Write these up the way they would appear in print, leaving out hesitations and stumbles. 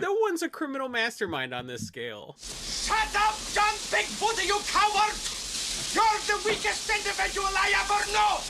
No one's a criminal mastermind on this scale. Shut up, John Bigfoot, you coward! You're the weakest individual I ever know!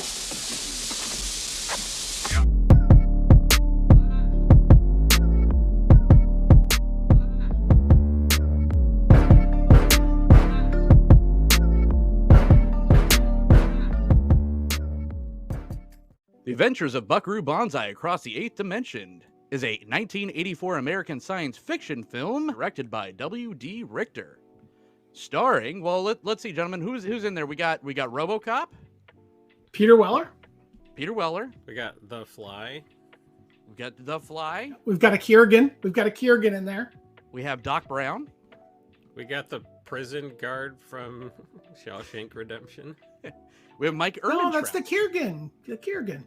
The Adventures of Buckaroo Banzai Across the Eighth Dimension is a 1984 American science fiction film directed by W.D. Richter. Starring, well, let's see, gentlemen, who's in there? We got RoboCop, Peter Weller. Peter Weller. We got The Fly. We got The Fly. We've got a Kiergan. We've got a Kiergan in there. We have Doc Brown. We got the prison guard from Shawshank Redemption. We have Mike Ehrmantraut. No, that's the Kiergan. The Kiergan.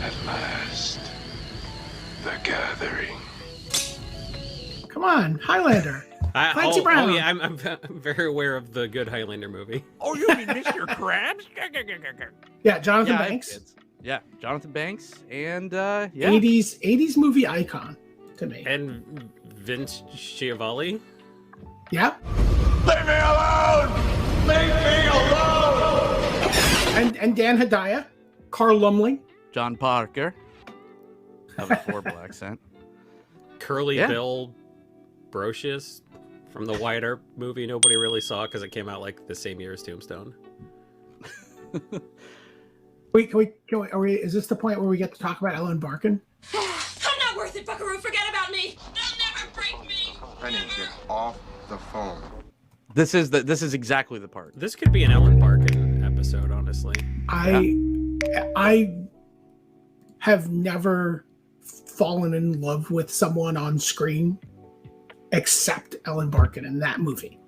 At last, the gathering. Come on, Highlander. Clancy Brown. Oh yeah, I'm very aware of the good Highlander movie. Oh, you mean Mr. Krabs? Yeah, Jonathan Banks. Yeah, Jonathan Banks, and 80s movie icon to me. And Vince Schiavelli. Yeah. Leave me alone! Leave me alone! And Dan Hedaya, Carl Lumley, John Parker. Have a horrible accent. Curly Bill Brocious from the Wyatt Earp movie nobody really saw because it came out like the same year as Tombstone. Wait, are we, is this the point where we get to talk about Ellen Barkin? I'm not worth it, Buckaroo. Forget about me. They'll never break me. Penny, get off the phone. This is exactly the part. This could be an Ellen Barkin episode, honestly. I have never fallen in love with someone on screen except Ellen Barkin in that movie.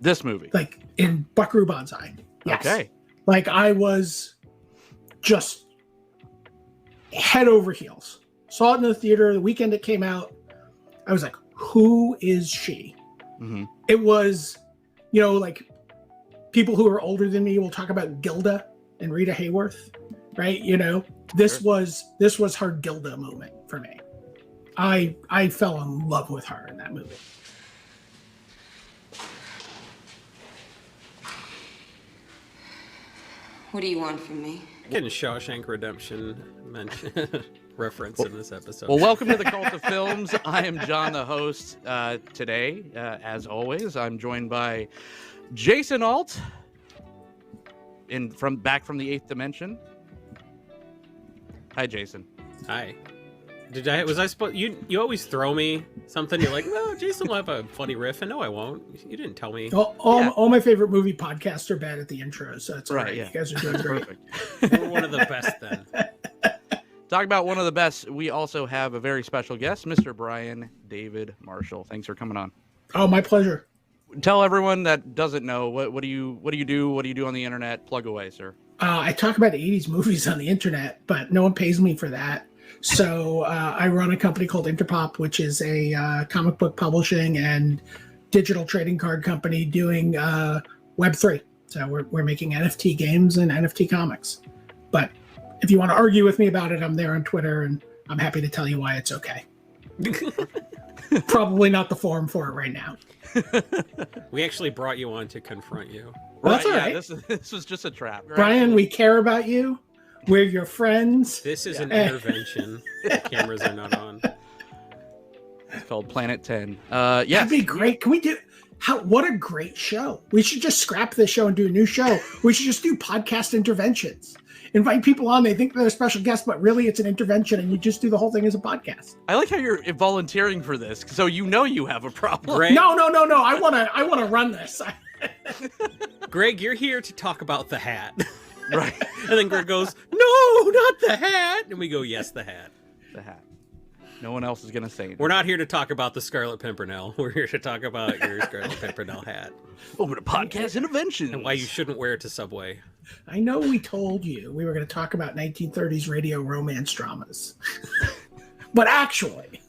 This movie. Like in Buckaroo Banzai. Yes. Okay. Like I was just head over heels. Saw it in the theater the weekend it came out. I was like, who is she? Mm-hmm. It was, like people who are older than me will talk about Gilda and Rita Hayworth, right? This was her Gilda moment for me. I fell in love with her in that movie. What do you want from me? Getting Shawshank Redemption mention reference in this episode. Well, welcome to the Cult of Films. I am John, the host. Today, as always, I'm joined by Jason Alt, back from the Eighth Dimension. Hi, Jason. Hi. Was I supposed? You always throw me something. You're like, no, Jason will have a funny riff, and no, I won't. You didn't tell me. All my favorite movie podcasts are bad at the intro, so it's right. Right. Yeah. You guys are doing great. We're one of the best then. Talk about one of the best. We also have a very special guest, Mr. Brian David Marshall. Thanks for coming on. Oh, my pleasure. Tell everyone that doesn't know what do you do? What do you do on the internet? Plug away, sir. I talk about 80s movies on the internet, but no one pays me for that. So I run a company called Interpop, which is a comic book publishing and digital trading card company doing Web3. So we're making NFT games and NFT comics. But if you want to argue with me about it, I'm there on Twitter, and I'm happy to tell you why it's okay. Probably not the forum for it right now. We actually brought you on to confront you. Well, that's all Yeah, right. this was just a trap. Right? Brian, we care about you. We're your friends. This is an intervention. The cameras are not on. It's called Planet 10. That'd be great. Can we do? What a great show. We should just scrap this show and do a new show. We should just do podcast interventions. Invite people on. They think they're a special guest, but really it's an intervention, and you just do the whole thing as a podcast. I like how you're volunteering for this, so you have a problem. Greg, No. I wanna run this. Greg, you're here to talk about the hat. Right. And then Greg goes, no, not the hat. And we go, yes, the hat. The hat. No one else is going to say anything. We're not here to talk about the Scarlet Pimpernel. We're here to talk about your Scarlet Pimpernel hat. Over to podcast intervention. And why you shouldn't wear it to Subway. I know we told you we were going to talk about 1930s radio romance dramas. But actually,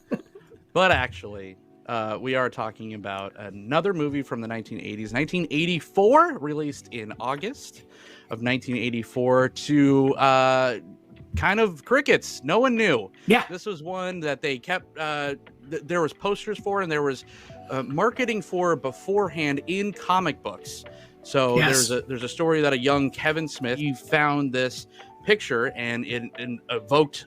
we are talking about another movie from the 1980s. 1984, released in August of 1984 to kind of crickets. No one knew. Yeah. This was one that they kept, there was posters for, and there was marketing for beforehand in comic books. So Yes. there's a story that a young Kevin Smith, he found this picture, and it evoked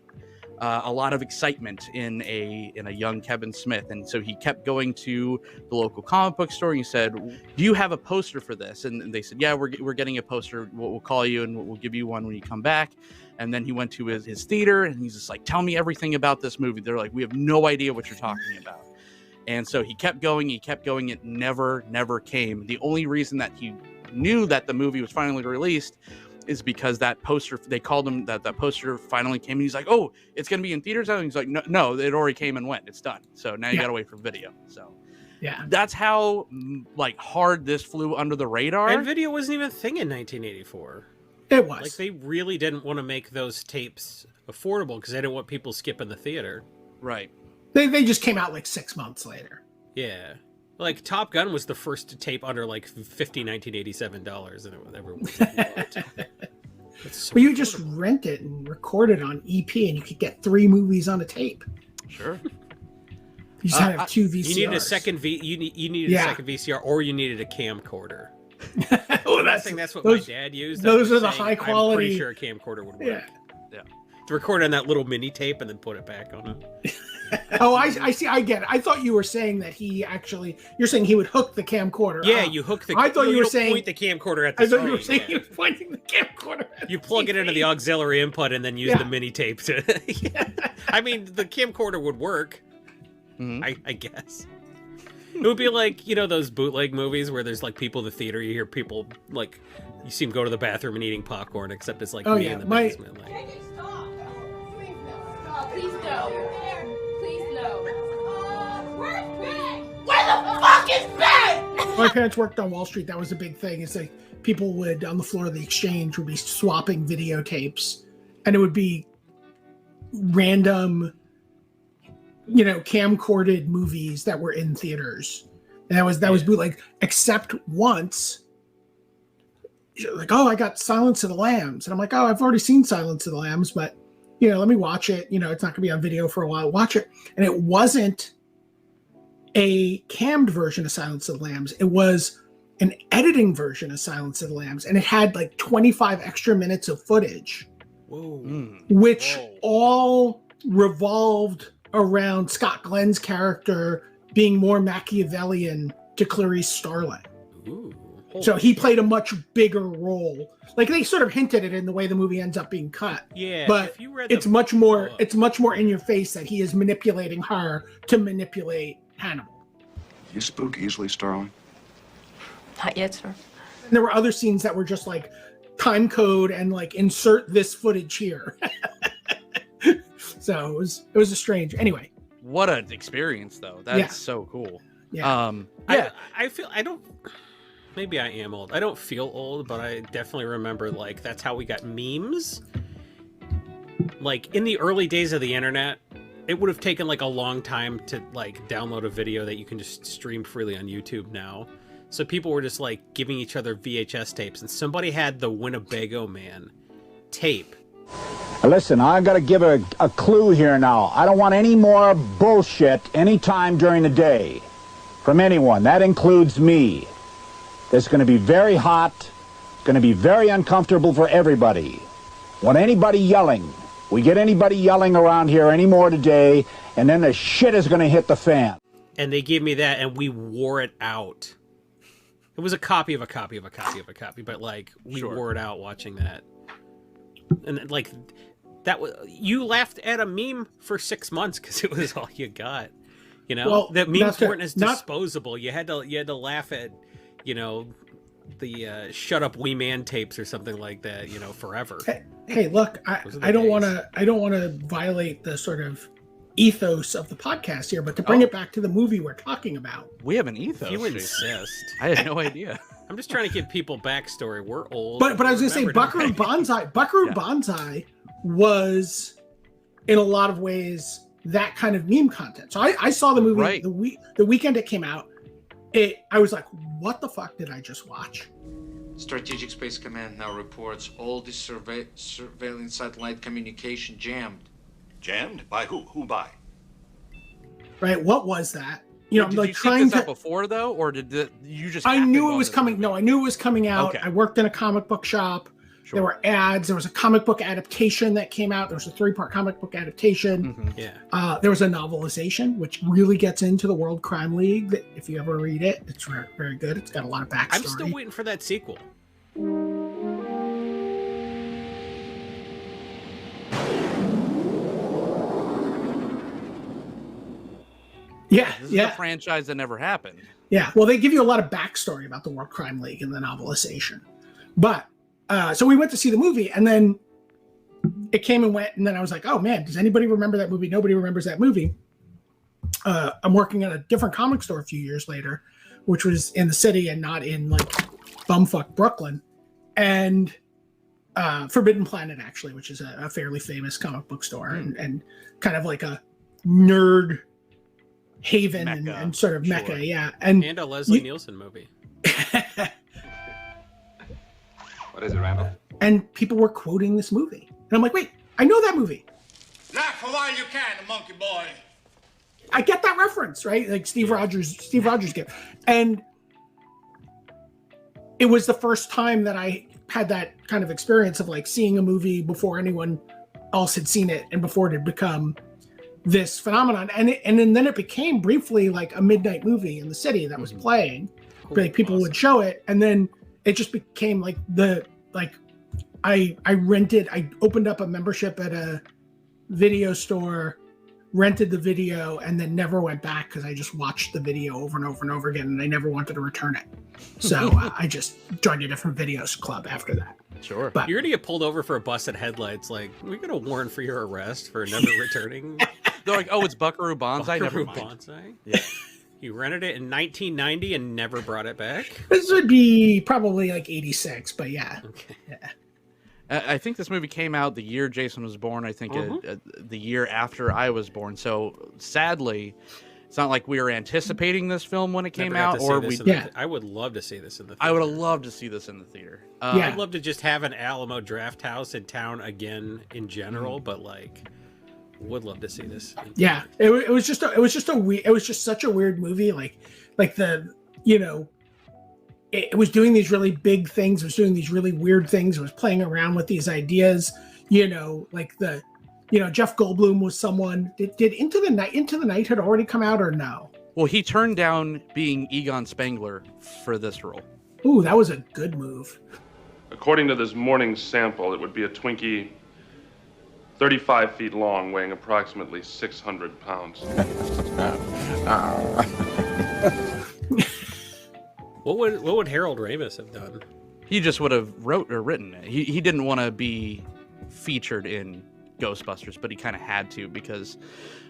a lot of excitement in a young Kevin Smith. And so he kept going to the local comic book store, and he said, do you have a poster for this? And they said, yeah, we're getting a poster. We'll call you and we'll give you one when you come back. And then he went to his theater, and he's just like, tell me everything about this movie. They're like, we have no idea what you're talking about. And so he kept going. It never came. The only reason that he knew that the movie was finally released is because that poster, they called him, that poster finally came, and he's like, oh, it's going to be in theaters. And he's like, no, it already came and went. It's done. So now you got to wait for video. So Yeah. that's how like hard this flew under the radar. And video wasn't even a thing in 1984. It was. Like, they really didn't want to make those tapes affordable because they didn't want people skipping the theater. Right. They just came out like 6 months later. Yeah. Like, Top Gun was the first tape under like $1987, and everyone was like, what? So But you just rent it and record it on EP, and you could get 3 movies on a tape. Sure. You just had to have 2 VCRs. You needed a second you needed a second VCR, or you needed a camcorder. Oh, I think that's what my dad used. Those I'm are the saying, high I'm quality. pretty sure a camcorder would work. Yeah. To record on that little mini tape and then put it back on it. Oh, I see. I get it. I thought you were saying that you're saying he would hook the camcorder. Yeah, up. you hook the. I thought you were don't saying point the camcorder at the I thought screen. you were saying yeah. he was pointing the camcorder. You plug it into the auxiliary input and then use the mini tape to. I mean, the camcorder would work. Mm-hmm. I guess. It would be like, those bootleg movies where there's like people in the theater. You hear people like, you see them go to the bathroom and eating popcorn, except it's like me in the basement. Like, Hey, stop! Please no. Stop. Please no. Please no. Where's Ben? Where the fuck is Ben? My parents worked on Wall Street. That was a big thing. It's like people would, on the floor of the exchange, would be swapping videotapes, and it would be random, camcorded movies that were in theaters. And that was bootleg, except once. Like, oh, I got Silence of the Lambs. And I'm like, oh, I've already seen Silence of the Lambs, but, let me watch it. It's not going to be on video for a while. Watch it. And it wasn't a cammed version of Silence of the Lambs. It was an editing version of Silence of the Lambs. And it had like 25 extra minutes of footage, which all revolved around Scott Glenn's character being more Machiavellian to Clarice Starling. ooh. So he played a much bigger role. Like, they sort of hinted it in the way the movie ends up being cut. Yeah, but if you read it's the much more. book- It's much more in your face that he is manipulating her to manipulate Hannibal. You spook easily, Starling? Not yet, sir. And there were other scenes that were just like time code and like insert this footage here. So it was a strange. Anyway. What an experience, though. That's so cool. Yeah. I feel I don't. Maybe I am old. I don't feel old, but I definitely remember like that's how we got memes. Like in the early days of the internet, it would have taken like a long time to like download a video that you can just stream freely on YouTube now. So people were just like giving each other VHS tapes, and somebody had the Winnebago Man tape. Listen, I've got to give a clue here now. I don't want any more bullshit anytime during the day from anyone. That includes me. It's going to be very hot. It's going to be very uncomfortable for everybody. Want anybody yelling? We get anybody yelling around here anymore today, and then the shit is going to hit the fan. And they gave me that, and we wore it out. It was a copy of a copy of a copy of a copy, but like we wore it out watching that. And like that was, you laughed at a meme for 6 months because it was all you got. Well, the memes weren't as not- disposable. You had to laugh at, the "Shut Up, Wee Man" tapes or something like that. Forever. Hey, look, Those are the I don't days. want to violate the sort of ethos of the podcast here, but to bring it back to the movie we're talking about. We have an ethos. You Jason. insist. I had no idea. I'm just trying to give people backstory. We're old. But I was going to say Remember Buckaroo Banzai was in a lot of ways that kind of meme content. So I saw the movie the weekend it came out. I was like, what the fuck did I just watch? Strategic Space Command now reports all the surveillance satellite communication jammed. Jammed? By who? Who by? Right? What was that? You know, Did like you seek trying this to. out before though, or you just? I happened knew it on was this coming. movie? No, I knew it was coming out. Okay. I worked in a comic book shop. Sure. There were ads. There was a comic book adaptation that came out. There was a 3-part comic book adaptation. Mhm. Yeah. There was a novelization, which really gets into the World Crime League. That if you ever read it, it's very, very good. It's got a lot of backstory. I'm still waiting for that sequel. Yeah, This is yeah, a franchise that never happened. yeah. Well, they give you a lot of backstory about the World Crime League in the novelization. But so we went to see the movie, and then it came and went, and then I was like, "Oh man, does anybody remember that movie?" Nobody remembers that movie. I'm working at a different comic store a few years later, which was in the city and not in like bumfuck Brooklyn, and Forbidden Planet actually, which is a fairly famous comic book store and kind of like a nerd haven and sort of mecca, sure. yeah. And a Leslie Nielsen movie. What is it, Randall? And people were quoting this movie, and I'm like, wait, I know that movie. Laugh a while you can, monkey boy. I get that reference, right? Like Steve Rogers gift. And it was the first time that I had that kind of experience of like seeing a movie before anyone else had seen it and before it had become this phenomenon. And then it became briefly like a midnight movie in the city that was playing. Like people would show it, and then it just became like I opened up a membership at a video store, rented the video, and then never went back because I just watched the video over and over and over again, and I never wanted to return it. So I just joined a different videos club after that. Sure. But You're gonna get pulled over for a busted headlights. Like, we're gonna warrant for your arrest for never returning. They're like, oh, it's Buckaroo Banzai. Never Buckaroo mind. Banzai. Yeah. You rented it in 1990 and never brought it back. this would be probably like 86, but yeah. Okay. Yeah. I think this movie came out the year Jason was born. I think the year after I was born. So sadly, it's not like we were anticipating this film when it came Never got out, to see or this we. in the I would love to see this in the theater. I would have loved to see this in the theater. Yeah. I'd love to just have an Alamo Draft House in town again in general, but like, would love to see this. Yeah, it was just such a weird movie. Like the, you know, it was doing these really big things. It was doing these really weird things. It was playing around with these ideas. You know, like Jeff Goldblum was someone. Did Into the Night had already come out or no? Well, he turned down being Egon Spengler for this role. Ooh, that was a good move. According to this morning's sample, it would be a Twinkie 35 feet long, weighing approximately 600 pounds. What would Harold Ramis have done? He just would have wrote or written it. He didn't want to be featured in Ghostbusters, but he kind of had to because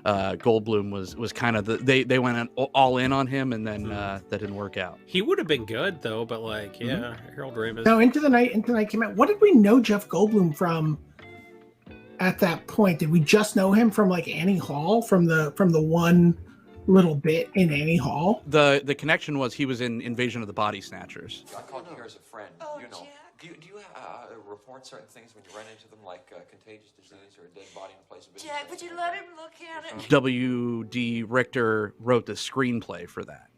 Goldblum was kind of they went all in on him, and then that didn't work out. He would have been good though, but like, yeah, Harold Ramis. No, Into the Night came out. What did we know Jeff Goldblum from at that point? Did we just know him from like Annie Hall, from the one little bit in Annie Hall? The connection was he was in Invasion of the Body Snatchers. I called you here as a friend. Oh, you know, Jack. do you report certain things when you run into them, like contagious disease or a dead body in a place of business? Jack, would you let him look at it? W.D. Richter wrote the screenplay for that,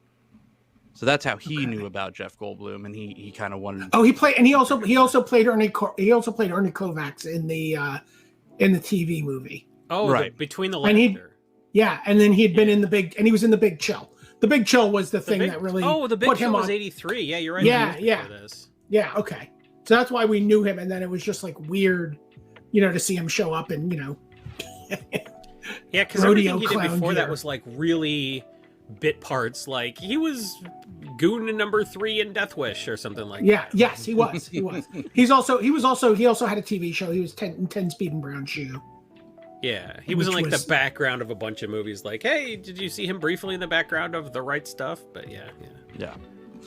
so that's how he knew about Jeff Goldblum, and he kind of wanted. Oh, he also played Ernie Kovacs in the TV movie. Oh, right. Between the And he- Laughter. Yeah, and then he was in the Big Chill. The Big Chill was the thing that really the Big put him Chill was on. 83. Yeah, you're right. Yeah, He was yeah. before This. Yeah, okay. So that's why we knew him, and then it was just like weird, to see him show up and Yeah, because Rodeo everything he did clown before that gear. was like really bit parts. Like he was goon number 3 in Death Wish or something like Yeah, that. yes, he was. He was. He also had a TV show. He was 10 Speed and Brown Shoe. Yeah, he was in Which like was- the background of a bunch of movies. Like, hey, did you see him briefly in the background of The Right Stuff? But yeah.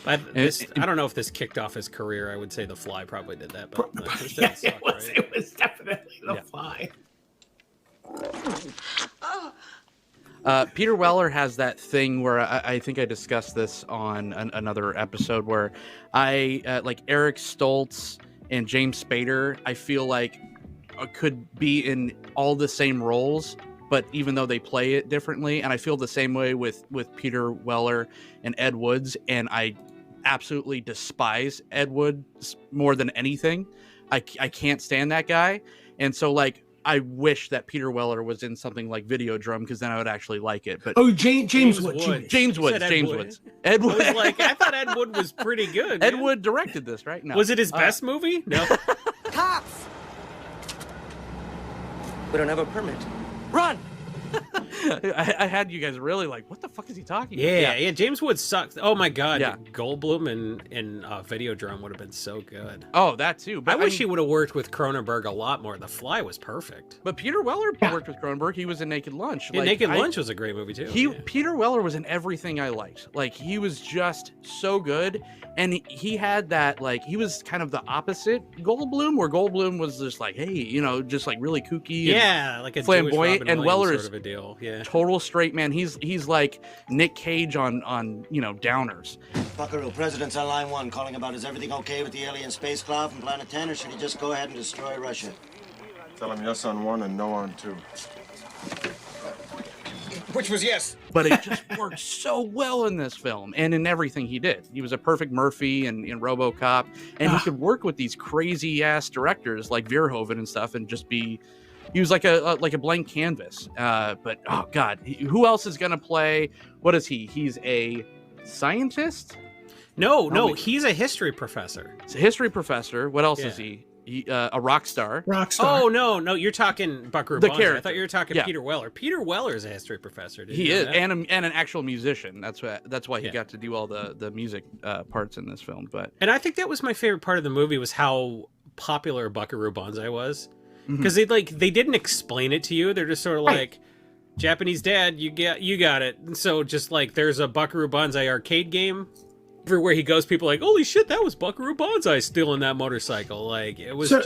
I don't know if this kicked off his career. I would say The Fly probably did that, but this Yeah, didn't suck, right? it was definitely The Yeah. Fly. Peter Weller has that thing where I think I discussed this on another episode where I like Eric Stoltz and James Spader. I feel like could be in all the same roles, but even though they play it differently, and I feel the same way with Peter Weller and Ed Wood, and I absolutely despise Ed Wood more than anything. I can't stand that guy, and so like I wish that Peter Weller was in something like Videodrome because then I would actually like it. But James Wood. James Wood. Ed Wood. I was like, I thought Ed Wood was pretty good. Ed Wood directed this, right? No. Was it his best movie? No. Cops! We don't have a permit. Run! I had you guys really like, what the fuck is he talking about? Yeah. James Wood sucks. Oh my god, Yeah. Goldblum and Videodrome would have been so good. Oh, that too. But I wish he would have worked with Cronenberg a lot more. The Fly was perfect. But Peter Weller worked with Cronenberg. He was in Naked Lunch. Yeah, Naked Lunch was a great movie too. Peter Weller was in everything I liked. Like he was just so good, and he had that like he was kind of the opposite Goldblum, where Goldblum was just like, hey, you know, just like really kooky, yeah, like a flamboyant, and Weller is sort of a deal. Yeah, total straight man. He's like Nick Cage on downers. Buckaroo, President's on line 1, calling about is everything okay with the alien spacecraft from Planet 10, or should he just go ahead and destroy Russia? Tell him yes on 1 and no on 2. Which was yes. But it just worked so well in this film and in everything he did. He was a perfect Murphy in RoboCop, and he could work with these crazy ass directors like Verhoeven and stuff, and just be. He was like a blank canvas. But oh god, who else is gonna play? What is he? He's a scientist? No, he's a history professor. He's a history professor. What else is he? A rock star. Oh no, you're talking Buckaroo The Banzai. character. I thought you were talking Peter Weller. Peter Weller is a history professor. Did He you know is, that? and an actual musician. That's why he got to do all the music parts in this film. But And I think that was my favorite part of the movie was how popular Buckaroo Banzai was. Mm-hmm. Because they didn't explain it to you. They're just sort of like, Japanese dad, you got it. And so just like there's a Buckaroo Banzai arcade game. Everywhere he goes, people are like, holy shit, that was Buckaroo Banzai stealing that motorcycle. Like it was so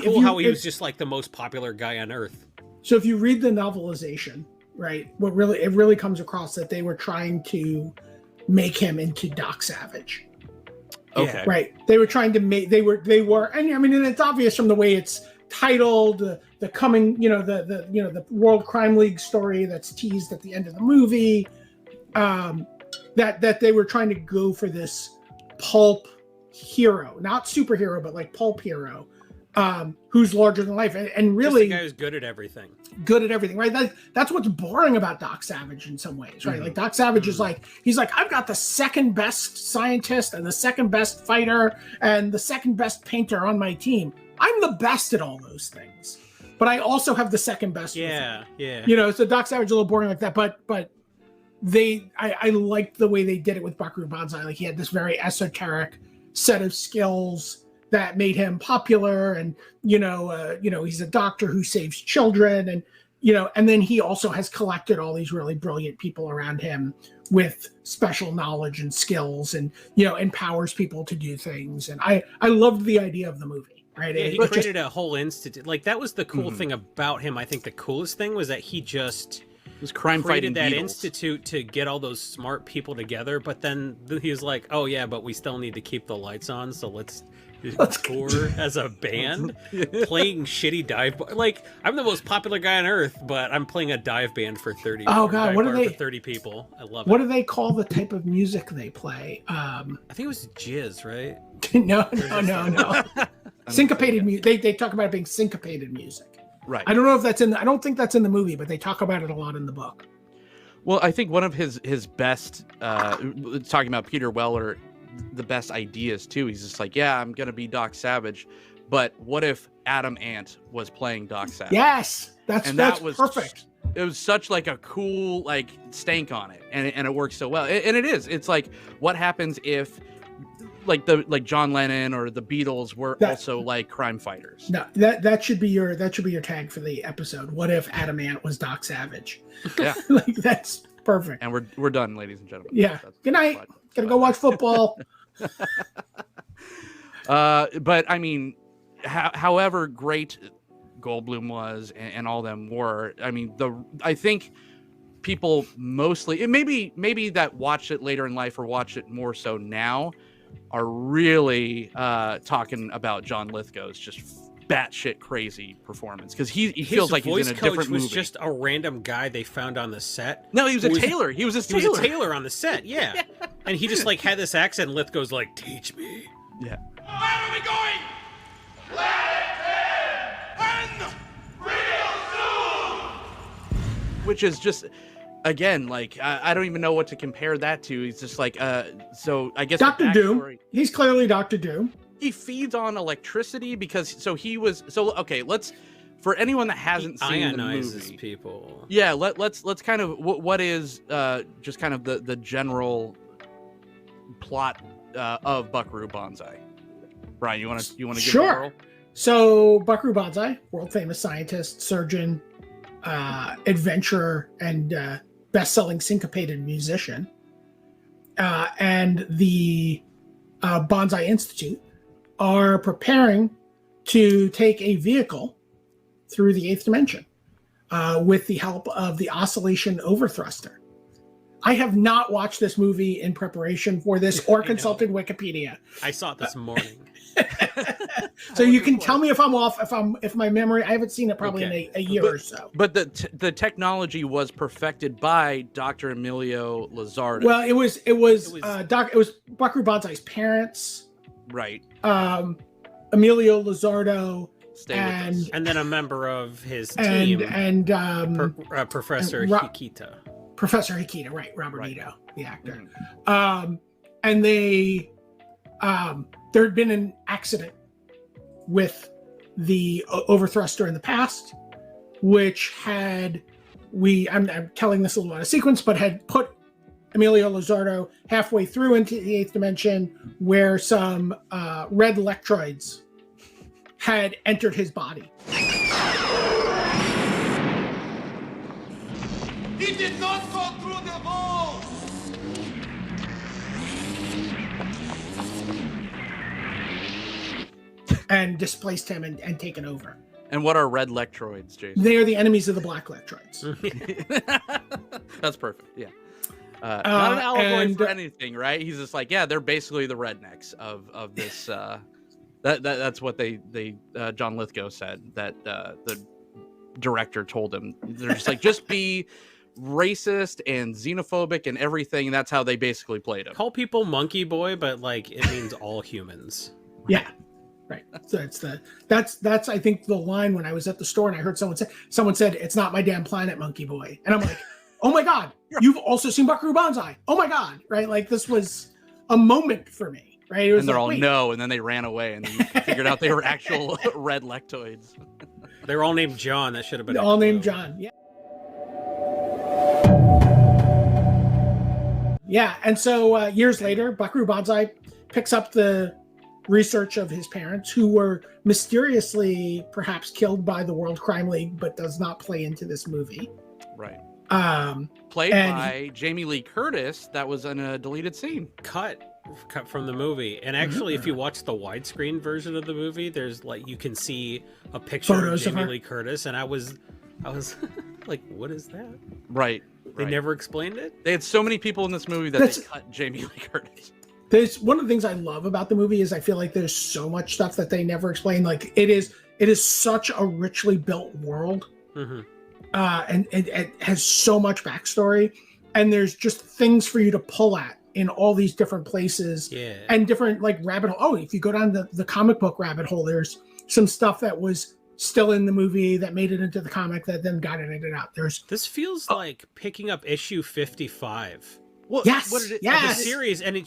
cool how he was just like the most popular guy on earth. So if you read the novelization, right, it really comes across that they were trying to make him into Doc Savage. Okay. Right. They were trying to make they were and I mean, and it's obvious from the way it's titled, the coming, the World Crime League story that's teased at the end of the movie, that they were trying to go for this pulp hero, not superhero, but like pulp hero, who's larger than life and really just the guy who's good at everything. Right? That's what's boring about Doc Savage in some ways, right? Like Doc Savage is like, he's like, I've got the second best scientist and the second best fighter and the second best painter on my team. I'm the best at all those things, but I also have the second best. Yeah. So Doc Savage is a little boring like that, but I liked the way they did it with Buckaroo Banzai. Like he had this very esoteric set of skills that made him popular, and he's a doctor who saves children, and then he also has collected all these really brilliant people around him with special knowledge and skills, and empowers people to do things. And I loved the idea of the movie. Right? Yeah, he created a whole institute. Like that was the cool thing about him. I think the coolest thing was that he just was crime fighting created that Beatles. institute to get all those smart people together. But then he was like, "Oh yeah, but we still need to keep the lights on. So let's tour as a band, playing shitty dive bar. Like I'm the most popular guy on earth, but I'm playing a dive band for 30. Oh god, what are they? For 30 people. I love it. What do they call the type of music they play? I think it was jizz, right? No. Syncopated music. They talk about it being syncopated music. Right. I don't know if that's I don't think that's in the movie, but they talk about it a lot in the book. Well, I think one of his best, talking about Peter Weller, the best ideas too. He's just like, yeah, I'm gonna be Doc Savage, but what if Adam Ant was playing Doc Savage? Yes, that was perfect. It was such like a cool like stank on it, and it works so well. And it is. It's like, what happens if like John Lennon or the Beatles were also like crime fighters? No, that should be your tag for the episode. What if Adam Ant was Doc Savage? Yeah, like that's perfect. And we're done, ladies and gentlemen. Yeah. Good night. Gonna go watch football. But I mean, however great Goldblum was and all them were, I mean, I think people mostly, and maybe that watched it later in life or watch it more so now, are really talking about John Lithgow's just batshit crazy performance, because he feels like he's in a different movie. Was just a random guy they found on the set. No, he was a tailor. He was a tailor on the set. Yeah, and he just like had this accent. And Lithgow's like, "Teach me." Yeah. Where are we going? Which is just, again, like I don't even know what to compare that to. He's just like, so I guess Dr. Doom. He's clearly Dr. Doom. He feeds on electricity because okay, let's, for anyone that hasn't seen the movie, people. Yeah, let's kind of what is just kind of the general plot of Buckaroo Banzai. Brian, you want to give Sure. So Buckaroo Banzai, world famous scientist, surgeon, adventurer, and best-selling syncopated musician, and the Bonzai Institute are preparing to take a vehicle through the 8th dimension with the help of the oscillation overthruster. I have not watched this movie in preparation for this or consulted Wikipedia. I saw it this morning. So you can tell me if I'm off, if my memory, I haven't seen it probably in a year or so. But the technology was perfected by Dr. Emilio Lizardo. Well, it was Buckaroo Banzai's parents. Right. Emilio Lizardo, and then a member of his team, and Professor Hikita. Professor Hikita, right? Robert Ito, the actor. And they, there had been an accident with the overthruster in the past, which had I'm telling this a little out of sequence, but had put Emilio Lizardo halfway through into the 8th dimension, where some red electroids had entered his body. He did not go through the wall. And displaced him and taken over. And what are red electroids, Jason? They are the enemies of the black electroids. That's perfect. Yeah. Not an allegory for anything, right? He's just like, yeah, they're basically the rednecks of this. That's what they John Lithgow said, that the director told him. They're just like, just be racist and xenophobic and everything. And that's how they basically played him. Call people monkey boy, but like it means all humans. Yeah. Right. So that's I think the line when I was at the store and I heard someone said it's not my damn planet, monkey boy. And I'm like, oh my God, you've also seen Buckaroo Banzai. Oh my God. Right. Like this was a moment for me. Right. It was and they're like, all wait. No, and then they ran away and then you figured out they were actual red lectoids. They were all named John. That should have been all named John. Yeah. Yeah. And so years later, Buckaroo Banzai picks up the research of his parents, who were mysteriously perhaps killed by the World Crime League, but does not play into this movie. Right. Played by Jamie Lee Curtis. That was in a deleted scene. Cut from the movie. And actually, if you watch the widescreen version of the movie, there's like, you can see a picture Photos of Jamie Lee Curtis. And I was like, what is that? Right. They never explained it. They had so many people in this movie that they cut Jamie Lee Curtis. There's one of the things I love about the movie is I feel like there's so much stuff that they never explain. Like it is such a richly built world, and it has so much backstory, and there's just things for you to pull at in all these different places, and different like rabbit hole. Oh, if you go down the comic book rabbit hole, there's some stuff that was still in the movie that made it into the comic that then got edited out. This feels like picking up issue 55. Well, yes, the series, and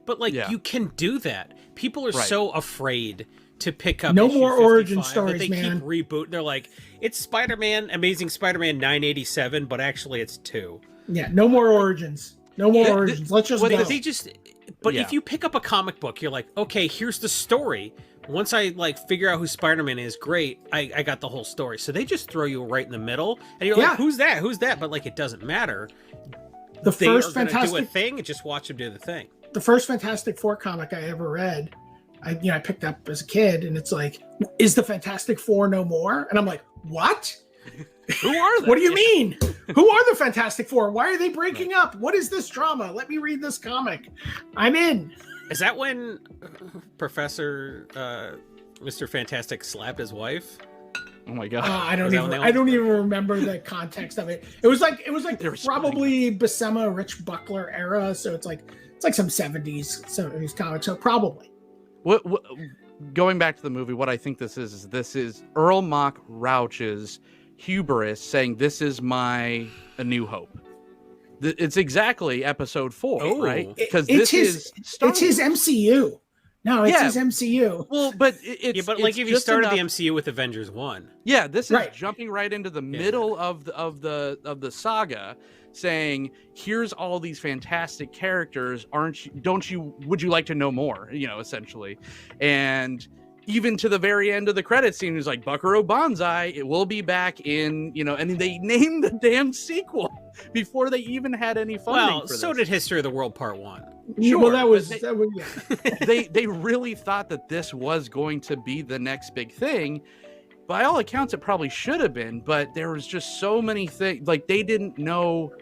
but like you can do that. People are so afraid to pick up no more origin stories, that they man. keep rebooting. They're like, it's Spider-Man, Amazing Spider-Man 987, but actually it's 2. Yeah, no more origins. No more origins. Let's just go. If you pick up a comic book, you're like, okay, here's the story. Once I like figure out who Spider-Man is, great, I got the whole story. So they just throw you right in the middle, and you're like, who's that? Who's that? But like, it doesn't matter. The first do a Fantastic thing and just watch them do the thing. The first Fantastic Four comic I ever read, I picked up as a kid, and it's like, is the Fantastic Four no more? And I'm like, what? Who are they? What do you mean? Who are the Fantastic Four? Why are they breaking up? What is this drama? Let me read this comic. I'm in. Is that when Professor Mr. Fantastic slapped his wife? Oh my god! I don't even remember the context of it. It was like probably Buscema, Rich Buckler era. So it's like some 70s comic. So probably. What going back to the movie, what I think this is Earl Mock Rauch's hubris saying, "This is my A New Hope." It's exactly episode 4, right? Because it's his MCU. No, it's his MCU. Well, but it's like if you started the MCU with Avengers 1. Yeah, this is jumping right into the middle of the saga, saying, "Here's all these fantastic characters. Would you like to know more?" Essentially, and even to the very end of the credits scene, it's like Buckaroo Banzai. It will be back in, and they named the damn sequel before they even had any funding. Well, so did History of the World Part 1. Sure, well, that was they really thought that this was going to be the next big thing. By all accounts, it probably should have been, but there was just so many things. Like, they didn't know.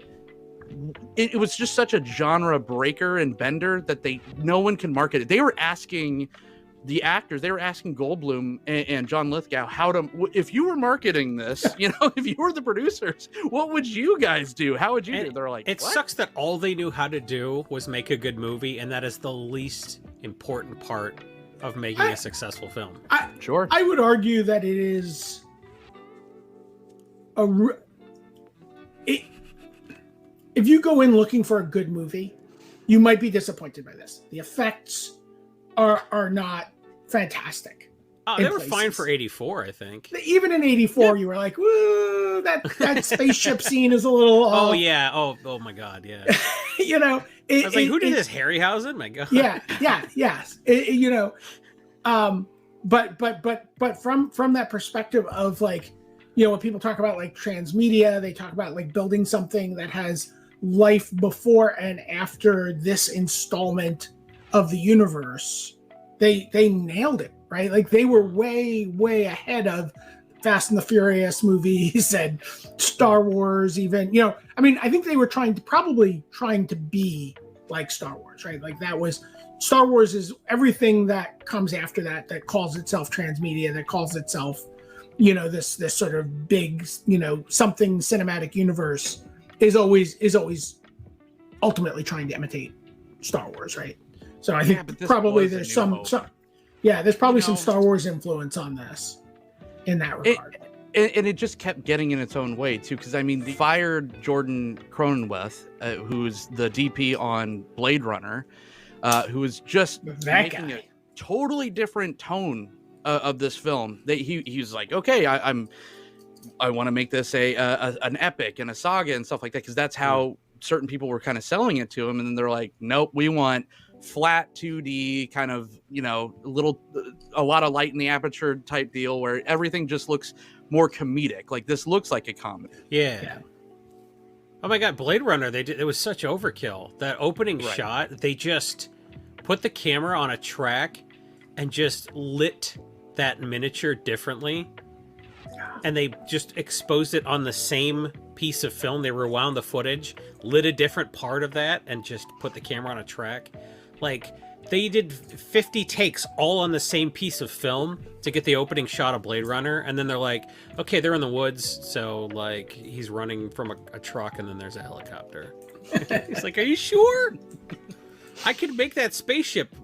It was just such a genre breaker and bender that no one can market it. They were asking the actors, they were asking Goldblum and John Lithgow if you were marketing this, if you were the producers, what would you guys do? How would you do? They're like, it sucks that all they knew how to do was make a good movie, and that is the least important part of making a successful film. Sure. I would argue that it is if you go in looking for a good movie, you might be disappointed by this. The effects are not fantastic. Oh, they were fine for 84, I think. Even in 84, you were like, "Woo, that spaceship scene is a little." Oh yeah. Oh my God. Yeah. I was like, "Who did this? Harryhausen?" My God. Yes. But from that perspective of like, when people talk about like transmedia, they talk about like building something that has life before and after this installment of the universe. They nailed it, right? Like, they were way ahead of Fast and the Furious movies and Star Wars even. I think they were probably trying to be like Star Wars, right? Like, that was Star Wars is everything that comes after that calls itself transmedia, that calls itself, this sort of big, something cinematic universe is always ultimately trying to imitate Star Wars, right? So I think probably there's some Star Wars influence on this in that regard. And it just kept getting in its own way too, because they fired Jordan Cronenweth, who's the DP on Blade Runner, who was just making a totally different tone of this film. He was like, okay, I want to make this an epic and a saga and stuff like that, because that's how certain people were kind of selling it to him, and then they're like, nope, we want flat 2D kind of, a lot of light in the aperture type deal where everything just looks more comedic. Like, this looks like a comedy. Yeah. Oh my God, Blade Runner, it was such overkill. That opening shot, they just put the camera on a track and just lit that miniature differently. And they just exposed it on the same piece of film. They rewound the footage, lit a different part of that, and just put the camera on a track. Like, they did 50 takes all on the same piece of film to get the opening shot of Blade Runner, and then they're like, okay, they're in the woods, so, like, he's running from a truck, and then there's a helicopter. He's like, are you sure? I could make that spaceship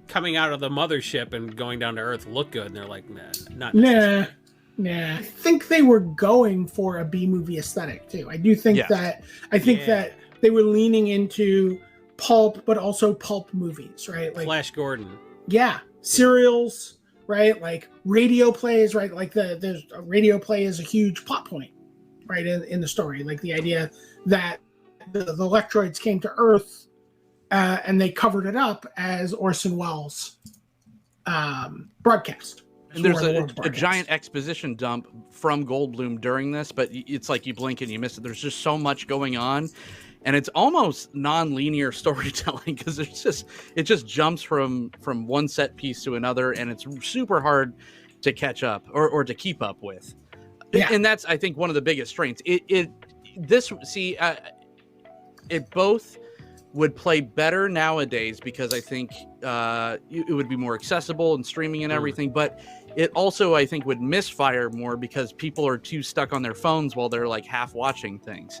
coming out of the mothership and going down to Earth look good, and they're like, nah, not necessary. Nah. I think they were going for a B-movie aesthetic, too. I do think that they were leaning into pulp, but also pulp movies, right? Like Flash Gordon. Yeah. Serials, right? Like radio plays, right? Like there's a radio play is a huge plot point, right? In the story. Like the idea that the Electroids came to Earth and they covered it up as Orson Welles broadcast. And there's a giant exposition dump from Goldblum during this, but it's like you blink and you miss it. There's just so much going on. And it's almost non-linear storytelling because it just jumps from one set piece to another, and it's super hard to catch up or to keep up with. Yeah. And that's, I think, one of the biggest strengths. it both would play better nowadays because I think it would be more accessible and streaming and everything, but it also, I think, would misfire more because people are too stuck on their phones while they're like half watching things.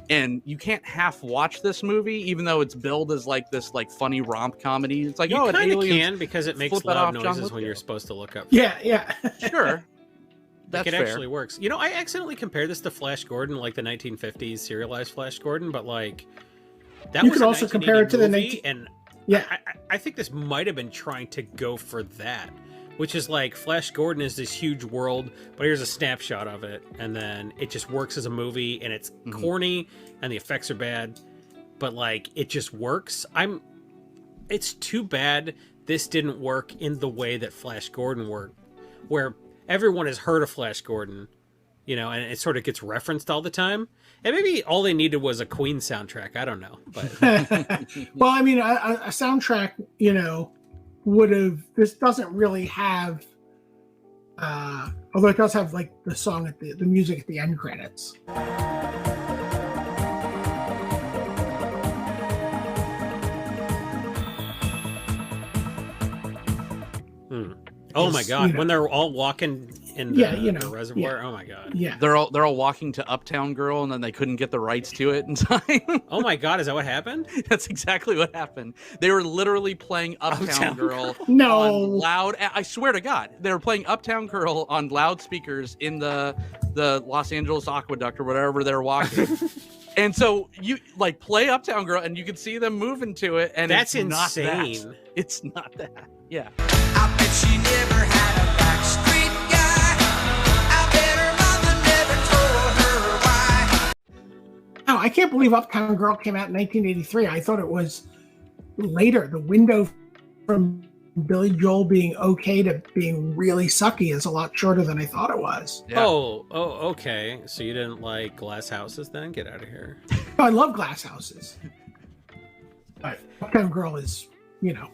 And you can't half watch this movie, even though it's billed as like this like funny romp comedy. It's like, you kind of can because it makes loud noises when you're supposed to look up. Yeah. Sure. That's it fair. Actually works. You know, I accidentally compared this to Flash Gordon, like the 1950s serialized Flash Gordon, but like that you was could also compare it to the 19... and yeah, I think this might have been trying to go for that, which is like Flash Gordon is this huge world, but here's a snapshot of it, and then it just works as a movie, and it's corny, and the effects are bad, but like it just works. It's too bad this didn't work in the way that Flash Gordon worked, where everyone has heard of Flash Gordon, you know, and it sort of gets referenced all the time. And maybe all they needed was a Queen soundtrack. I don't know, but well, I mean, a soundtrack, you know, would have. This doesn't really have, although it does have like the song at the music at the end credits. Oh my God! You know, when they're all walking in the reservoir, oh my God! Yeah, they're all walking to Uptown Girl, and then they couldn't get the rights to it in time. Oh my God! Is that what happened? That's exactly what happened. They were literally playing Uptown Girl on loud. I swear to God, they were playing Uptown Girl on loudspeakers in the Los Angeles Aqueduct or whatever they're walking. And so you like play Uptown Girl, and you can see them moving to it, and that's it's insane. Not that. It's not that. Yeah. I bet she never had a backstreet guy. I bet her mother never told her why. Oh, I can't believe Uptown Girl came out in 1983. I thought it was later. The window from Billy Joel being okay to being really sucky is a lot shorter than I thought it was. Yeah. Oh, okay. So you didn't like Glass Houses then? Get out of here. Oh, I love Glass Houses. But Uptown Girl is, you know.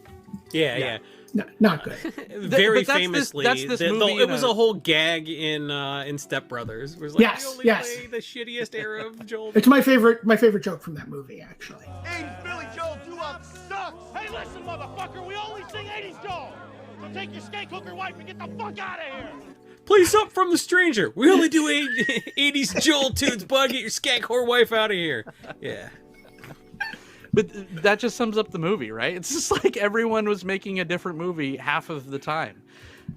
Yeah. No, not good. Very famously, that's this movie it was a whole gag in Step Brothers. It was like, yes, you only play the shittiest era of Joel. It's my favorite joke from that movie, actually. 80s Billy Joel doo-wop sucks. Hey, listen, motherfucker, we only sing 80s Joel. So take your skank hooker wife and get the fuck out of here. Please up from the stranger. We only do 80s Joel tunes, bud. Get your skank whore wife out of here. Yeah. But that just sums up the movie, right? It's just like everyone was making a different movie half of the time.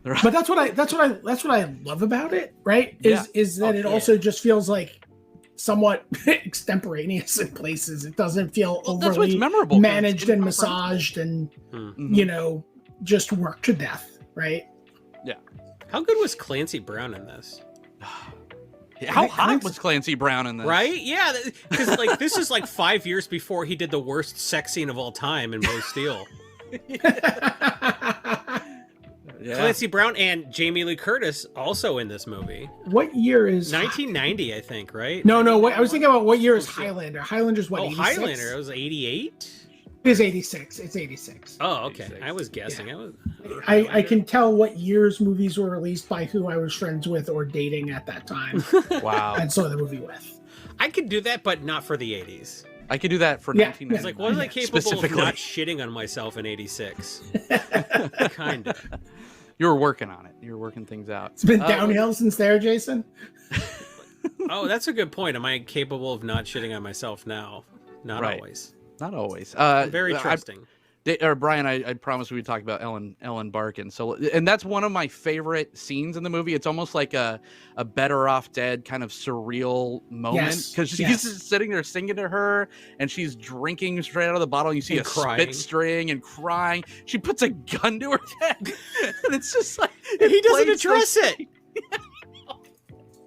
But that's what I love about it, right? Is that it also just feels like somewhat extemporaneous in places. It doesn't feel overly memorable, managed and massaged and you know, just worked to death, right? Yeah. How good was Clancy Brown in this? How hot was Clancy Brown in this? Right? Yeah, because like this is like 5 years before he did the worst sex scene of all time in Rose Steel. Yeah. Clancy Brown and Jamie Lee Curtis also in this movie. What year is 1990? I think, right? No. I was thinking about what year is Highlander. Highlander's what? 86? Highlander. It was 88. It is 86. It's 86. Oh, okay. 86. I was guessing. Yeah. I can tell what years movies were released by who I was friends with or dating at that time. Wow. And saw the movie with. I could do that, but not for the 80s. I could do that for 1990. It's like, was I capable of not shitting on myself in 86? Kind of. You were working on it. You were working things out. It's been downhill since there, Jason. Oh, that's a good point. Am I capable of not shitting on myself now? Not always. Not always. Very trusting. Brian, I promised we would talk about Ellen Barkin. So, and that's one of my favorite scenes in the movie. It's almost like a Better Off Dead kind of surreal moment because she's sitting there singing to her, and she's drinking straight out of the bottle. And you see spit string and crying. She puts a gun to her head, and it's just like he doesn't address it.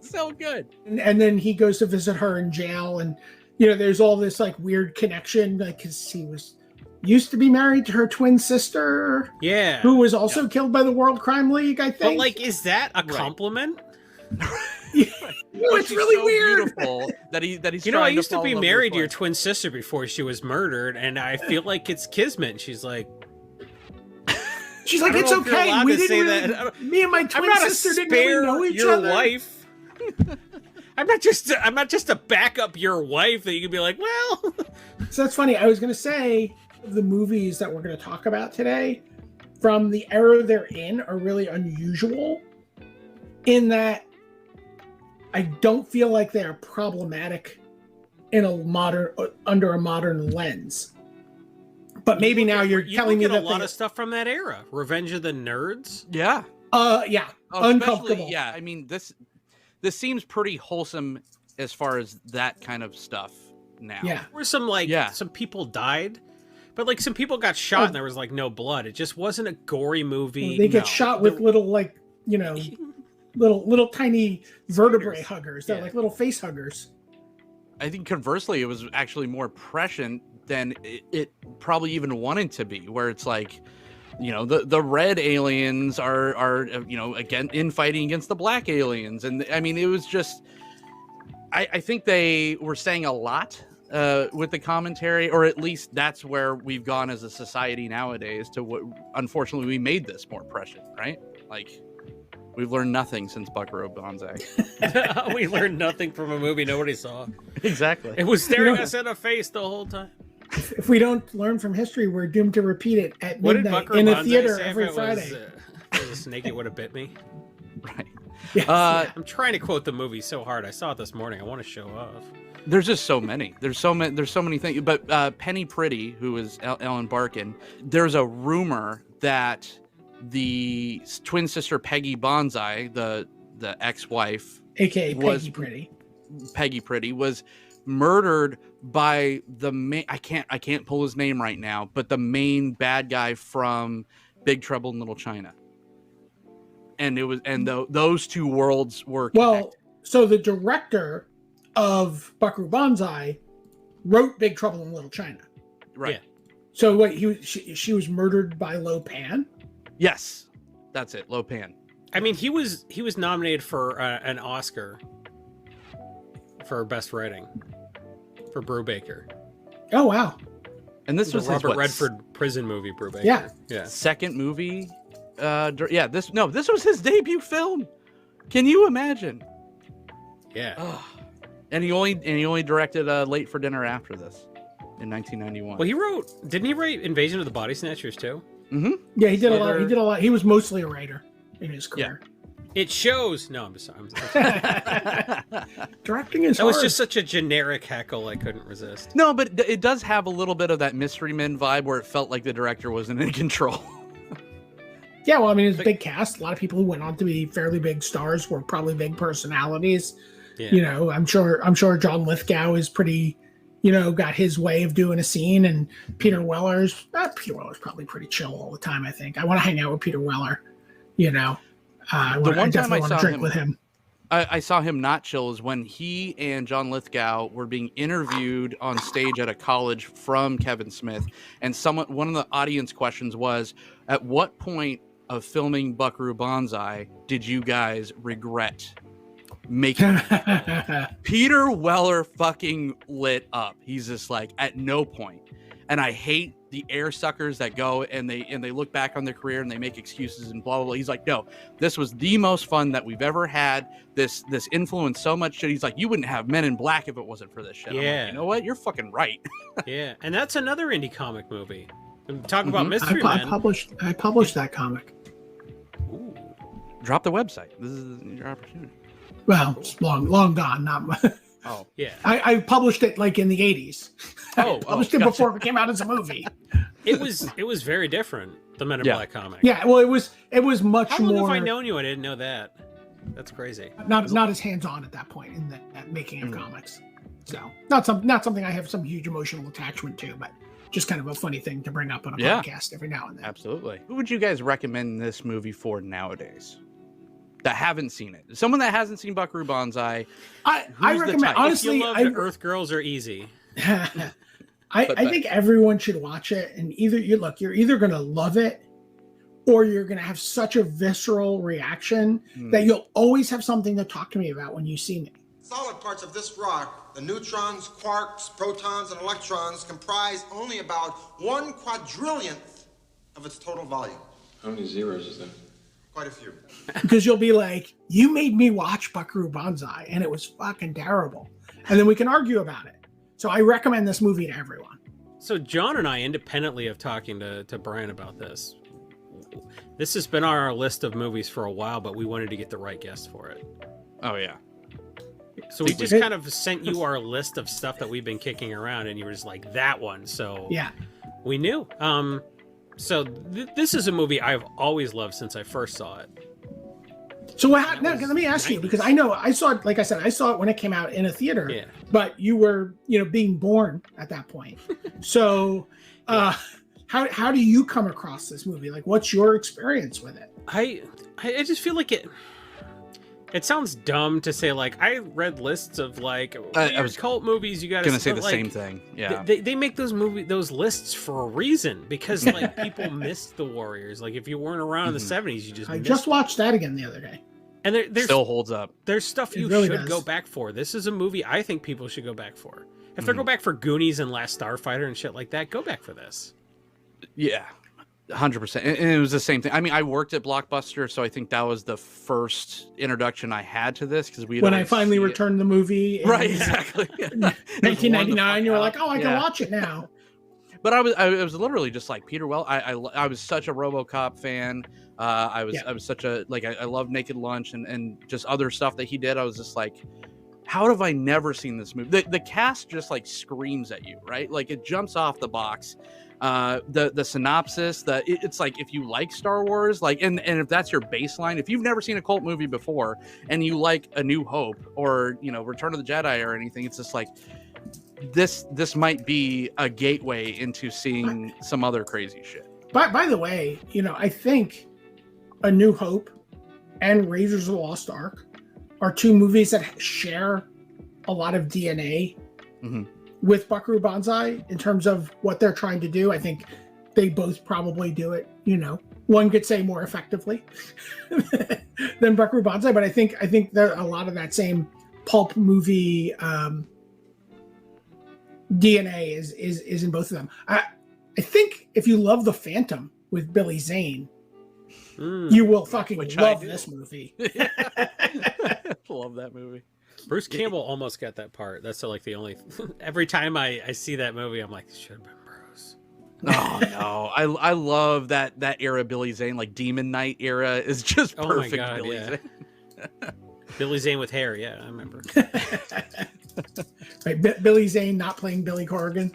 So good. And then he goes to visit her in jail, and you know, there's all this like weird connection, like because he used to be married to her twin sister, who was also killed by the World Crime League, I think. But like, is that a compliment? It's really weird. Beautiful that he's. You know, I used to be married to your twin sister before she was murdered, and I feel like it's kismet. And she's like, it's okay. We didn't really, me and my twin sister didn't really know each other. Wife. I'm not just to back up your wife that you can be like, well. So that's funny. I was going to say the movies that we're going to talk about today, from the era they're in, are really unusual in that I don't feel like they are problematic in under a modern lens. But maybe now you're telling me that a lot of stuff from that era. Revenge of the Nerds. Yeah. Yeah. Uncomfortable. Yeah. I mean, this seems pretty wholesome as far as that kind of stuff now. Yeah. Where some some people died, but like some people got shot and there was like no blood. It just wasn't a gory movie. They get shot with little little tiny vertebrae huggers. They're like little face huggers. I think conversely, it was actually more prescient than it probably even wanted to be, where it's like, the red aliens are again infighting against the black aliens. And I mean, it was just, I think they were saying a lot with the commentary, or at least that's where we've gone as a society nowadays to what, unfortunately, we made this more prescient, right? Like, we've learned nothing since Buckaroo Banzai. We learned nothing from a movie nobody saw. Exactly. It was staring us in the face the whole time. If we don't learn from history, we're doomed to repeat it at midnight in a theater every Friday. If it was a snake, it would have bit me. Right. Yes, I'm trying to quote the movie so hard. I saw it this morning. I want to show off. There's just so many. There's so many things. But Penny Pretty, who is Ellen Barkin, there's a rumor that the twin sister Peggy Bonzai, the ex-wife, aka Peggy Pretty, was murdered by the main. I can't pull his name right now, but the main bad guy from Big Trouble in Little China. And it was, those two worlds were connected. So the director of Buckaroo Banzai wrote Big Trouble in Little China, right? Yeah. So what? She was murdered by Lo Pan. Yes, that's it, Lo Pan. I mean, he was nominated for an Oscar for best writing for Brubaker. Oh wow! And this was Robert Redford prison movie, Brubaker. Yeah. Second movie. This was his debut film. Can you imagine? Yeah. And he only directed Late for Dinner after this in 1991. Well, didn't he write Invasion of the Body Snatchers too? Mm-hmm. Yeah, he did a lot. He did a lot. He was mostly a writer in his career. Yeah. It shows. No, I'm sorry. Directing is That hard. was just such a generic heckle I couldn't resist. No, but it does have a little bit of that Mystery Men vibe where it felt like the director wasn't in control. Yeah, well, I mean, it's a big cast. A lot of people who went on to be fairly big stars were probably big personalities. Yeah. I'm sure John Lithgow is pretty, got his way of doing a scene, and Peter Weller's probably pretty chill all the time. I think I want to hang out with Peter Weller. I definitely want to drink with him. I saw him not chill is when he and John Lithgow were being interviewed on stage at a college from Kevin Smith, and one of the audience questions was, at what point of filming Buckaroo Banzai did you guys regret making Peter Weller fucking lit up. He's just like, at no point. And I hate the air suckers that go and they look back on their career and they make excuses and blah blah blah. He's like, no, this was the most fun that we've ever had. This influenced so much shit. He's like, you wouldn't have Men in Black if it wasn't for this shit. Yeah. I'm like, you know what? You're fucking right. Yeah, and that's another indie comic movie. I'm talking about Mystery Men. I published that comic. Ooh. Drop the website. This is your opportunity. Well, it's long gone. Not. Oh yeah. I published it like in the 80s. Oh, published it before it came out as a movie. It was very different. The Men in Black comic. Yeah, well, it was much How long more. have I known you? I didn't know that. That's crazy. Not as hands on at that point in the making of comics. So not something I have some huge emotional attachment to, but just kind of a funny thing to bring up on a podcast every now and then. Absolutely. Who would you guys recommend this movie for nowadays? That haven't seen it. Someone that hasn't seen Buckaroo Banzai. I recommend, honestly, if you love Earth Girls are easy. I think everyone should watch it, and you're either going to love it or you're going to have such a visceral reaction that you'll always have something to talk to me about when you see me. Solid parts of this rock, the neutrons, quarks, protons, and electrons, comprise only about 1/4 of its total volume. How many zeros is that? Quite a few. Because you'll be like, you made me watch Buckaroo Banzai, and it was fucking terrible. And then we can argue about it. So I recommend this movie to everyone. So John and I, independently of talking to Brian about this, this has been on our list of movies for a while, but we wanted to get the right guest for it. Oh, yeah. So we just kind of sent you our list of stuff that we've been kicking around, and you were just like, that one. So yeah, we knew. So this is a movie I've always loved since I first saw it. So now, let me ask you, because I know I saw it, like I said, I saw it when it came out in a theater, but you were, being born at that point. So how do you come across this movie? Like, what's your experience with it? I just feel like it sounds dumb to say, like, I read lists of like cult movies you gotta say the same thing. Yeah, they make those lists for a reason, because like people missed the Warriors. Like, if you weren't around in the 70s, you just I just watched that again the other day, and there's still holds up. There's stuff you should go back for. This is a movie I think people should go back for. If they're go back for Goonies and Last Starfighter and shit like that, go back for this. Yeah. 100%. And it was the same thing. I mean, I worked at Blockbuster, so I think that was the first introduction I had to this, because when I finally returned the movie in right, exactly. 1999, you were like, oh, I can watch it now. But I was literally just like Peter Well. I was such a RoboCop fan. I was such a, like, I love Naked Lunch and just other stuff that he did. I was just like, how have I never seen this movie? The cast just like screams at you, right? Like, it jumps off the box. The synopsis, it's like, if you like Star Wars, like, and if that's your baseline, if you've never seen a cult movie before and you like A New Hope or Return of the Jedi or anything, it's just like this might be a gateway into seeing some other crazy shit. By the way, I think A New Hope and Raiders of the Lost Ark are two movies that share a lot of DNA with Buckaroo Banzai in terms of what they're trying to do. I think they both probably do it, one could say more effectively than Buckaroo Banzai, but I think there a lot of that same pulp movie DNA is in both of them. I think if you love The Phantom with Billy Zane, you will fucking love this movie. Love that movie. Bruce Campbell almost got that part. That's like the only. Every time I see that movie, I'm like, should have been Bruce. Oh no, I love that era Billy Zane, like Demon Knight era, is just perfect. Oh my God, Billy Zane. Billy Zane with hair, yeah, I remember. Right, Billy Zane not playing Billy Corrigan.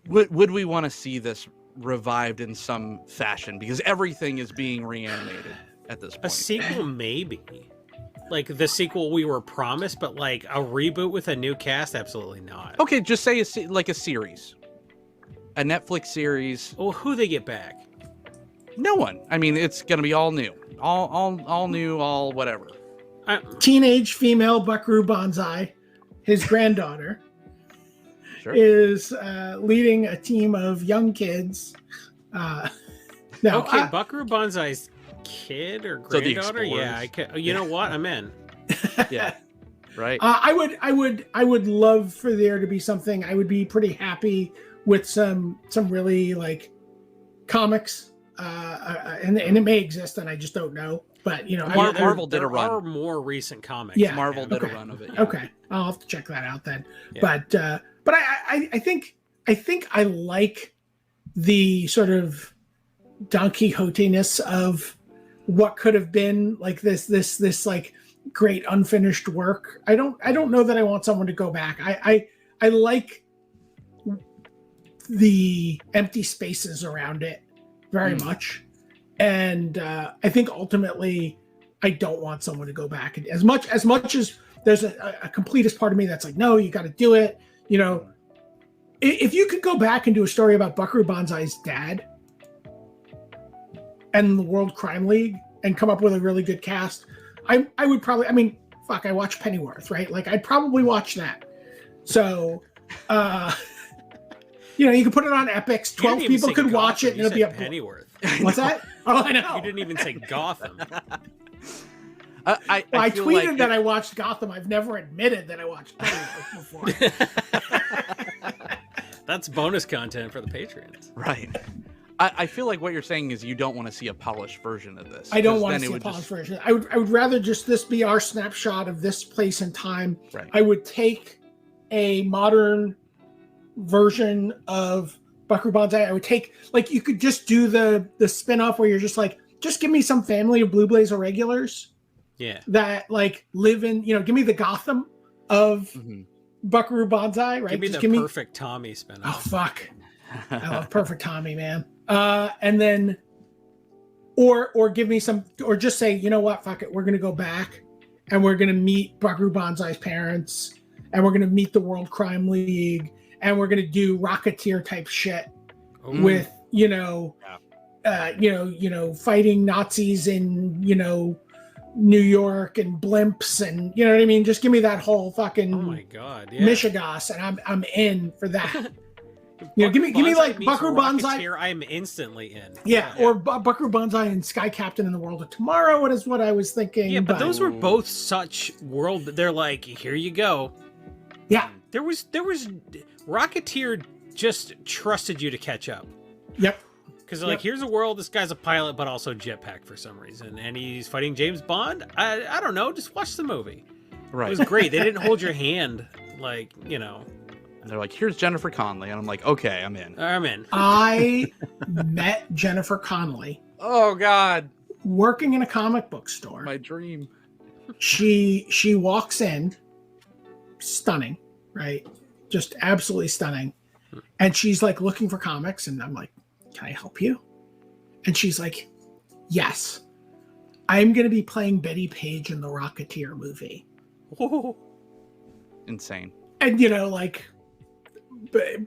Would we want to see this revived in some fashion? Because everything is being reanimated at this point. A sequel, maybe. Like the sequel we were promised, but like a reboot with a new cast, absolutely not. Okay, just say a series, a Netflix series. Well, who they get back? No one. I mean, it's gonna be all new, all new, all whatever. Teenage female Buckaroo Banzai, his granddaughter, is leading a team of young kids. Buckaroo Banzai's kid or granddaughter, you know what, I'm in. Yeah, right. I would love for there to be something. I would be pretty happy with some really like comics, and it may exist and I just don't know. But Marvel did a run. There are more recent comics. Yeah, Marvel did a run of it. Yeah. Okay, I'll have to check that out then. Yeah. But I think I like the sort of Don Quixote-ness of what could have been like this like great unfinished work. I don't know that I want someone to go back. I like the empty spaces around it very much, and I think ultimately I don't want someone to go back. And as much as there's a completist part of me that's like, no, you got to do it. If you could go back and do a story about Buckaroo Banzai's dad and the World Crime League and come up with a really good cast, I would probably, I watch Pennyworth, right? Like, I'd probably watch that. So, you can put it on Epix. 12 people could watch it and it'll be a Pennyworth. What's that? Oh, I know. You didn't even say Gotham. I tweeted like that I watched Gotham. I've never admitted that I watched Pennyworth before. That's bonus content for the Patreons. Right. I feel like what you're saying is you don't want to see a polished version of this. I don't want to see a polished version. I would rather just this be our snapshot of this place and time. Right. I would take a modern version of Buckaroo Banzai. I would take, like, you could just do the spin-off where you're just like, just give me some family of Blue Blaze irregulars. Yeah. That like live in, give me the Gotham of Buckaroo Banzai, right? Give me Perfect Tommy spin-off. Oh fuck. I love Perfect Tommy, man. And then or give me some, or just say, you know what, fuck it, we're gonna go back and we're gonna meet Buckaroo Banzai's parents, and we're gonna meet the World Crime League, and we're gonna do Rocketeer type shit with fighting Nazis in New York and blimps, and you know what I mean. Just give me that whole fucking Michigas, and I'm in for that. Give me like Buckaroo Banzai. I'm instantly in. Yeah, or Buckaroo Banzai and Sky Captain in the World of Tomorrow. What is what I was thinking. Yeah, but those were both such world. They're like, here you go. Yeah, there was Rocketeer just trusted you to catch up. Yep. Because like, here's a world. This guy's a pilot, but also jetpack for some reason, and he's fighting James Bond. I don't know. Just watch the movie. Right. It was great. They didn't hold your hand, like And they're like, here's Jennifer Connelly. And I'm like, okay, I'm in. I'm in. I met Jennifer Connelly. Oh, God. Working in a comic book store. My dream. She walks in, stunning, right? Just absolutely stunning. And she's like looking for comics. And I'm like, can I help you? And she's like, yes. I'm going to be playing Betty Page in the Rocketeer movie. Whoa. Insane. And,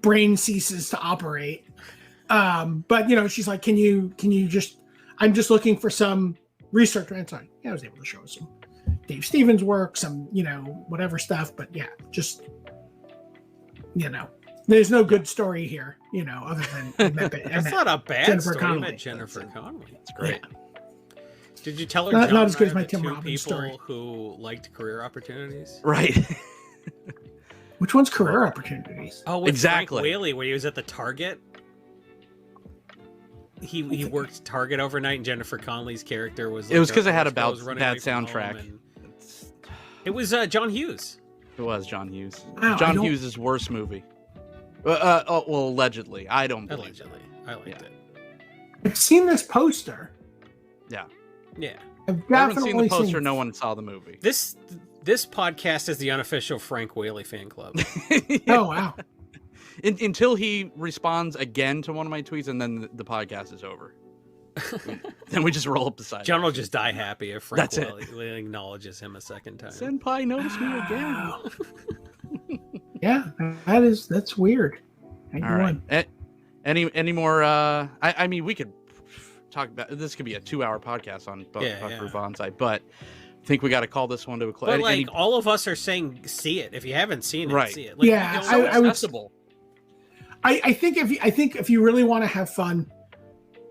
brain ceases to operate. But she's like, can you just, I'm just looking for some research. And I was able to show some Dave Stevens work, some, whatever stuff. But yeah, just, there's no good story here, other than that's not a bad Jennifer story. Connelly. Met Jennifer Connelly. That's great. Yeah. Did you tell her not as good as my my Tim two Robbins people story? Who liked career opportunities? Right. Which one's career opportunities? Oh, with exactly. Frank Whaley, when he was at the Target. He worked Target overnight, and Jennifer Connelly's character was. Like, it was because it had a bad soundtrack. It was John Hughes. It was John Hughes. Wow, John Hughes' worst movie. Well, allegedly. I don't believe Allegedly. I liked it. I've seen this poster. Yeah. Yeah. I've Everyone's definitely seen the poster. seen... No one saw the movie. This podcast is the unofficial Frank Whaley fan club. Oh, wow. Until he responds again to one of my tweets, and then the podcast is over. Then we just roll up the side. John will just die happy if Frank That's Whaley acknowledges him a second time. Senpai, notice me again. Yeah, that's weird. All right. Any more? I mean, we could talk about this. Could be a 2-hour podcast on Buckaroo Banzai, but I think we got to call this one to a close. But all of us are saying, see it. If you haven't seen it, right. see it. Yeah, it's so accessible. I think if you really want to have fun,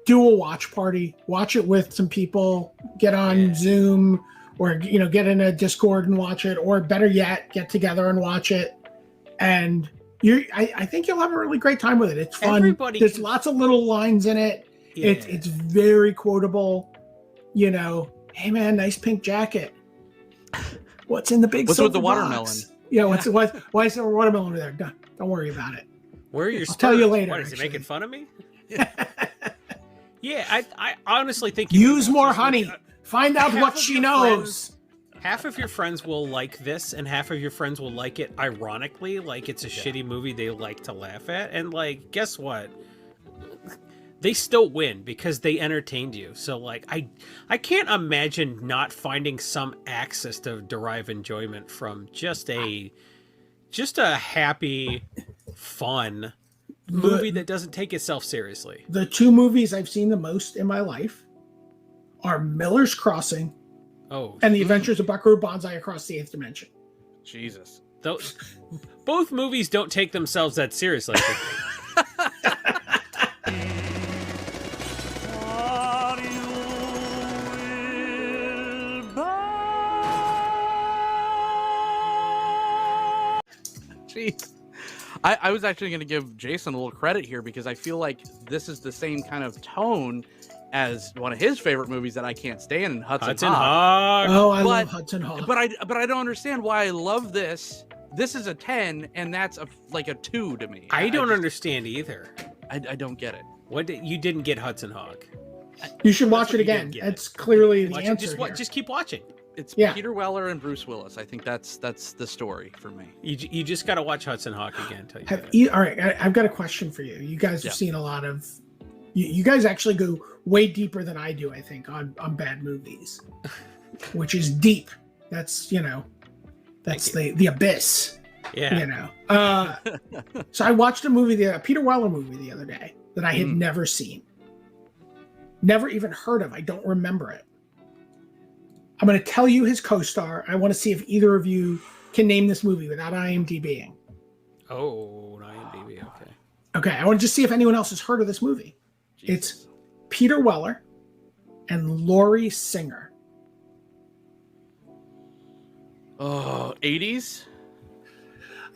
do a watch party. Watch it with some people. Get on Zoom, or get in a Discord and watch it, or better yet, get together and watch it. And I think you'll have a really great time with it. It's fun. There's lots of little lines in it. Yeah. It's very quotable. Hey man, nice pink jacket. What's in the big? What's with the box? watermelon? Yeah, why is there a watermelon there? Don't worry about it. Where are your? I'll tell you later. What, is he making fun of me? Yeah, I honestly think use more honey. Find out what she knows. Half of your friends will like this, and half of your friends will like it ironically, like it's a shitty movie they like to laugh at. And guess what? They still win because they entertained you. So I can't imagine not finding some access to derive enjoyment from just a happy, fun movie that doesn't take itself seriously. The two movies I've seen the most in my life are Miller's Crossing and The Adventures of Buckaroo Banzai Across the Eighth Dimension. Jesus. Both movies don't take themselves that seriously. Jeez. I was actually going to give Jason a little credit here because I feel like this is the same kind of tone as one of his favorite movies that I can't stand, Hudson Hawk. Oh, I love Hudson Hawk. But I don't understand why I love this. This is a 10, and that's like a 2 to me. I don't understand either. I don't get it. You didn't get Hudson Hawk? You should watch it again. It's clearly the answer. Just keep watching. It's Peter Weller and Bruce Willis. I think that's the story for me. You just got to watch Hudson Hawk again. All right, I've got a question for you. You guys have seen a lot of. You guys actually go way deeper than I do. I think on bad movies, which is deep. That's that's the abyss. Yeah. So I watched a Peter Weller movie the other day that I had never seen, never even heard of. I don't remember it. I'm going to tell you his co-star. I want to see if either of you can name this movie without IMDbing. Oh, IMDb. Okay. Okay. I want to just see if anyone else has heard of this movie. Jesus. It's Peter Weller and Laurie Singer. Oh, 80s?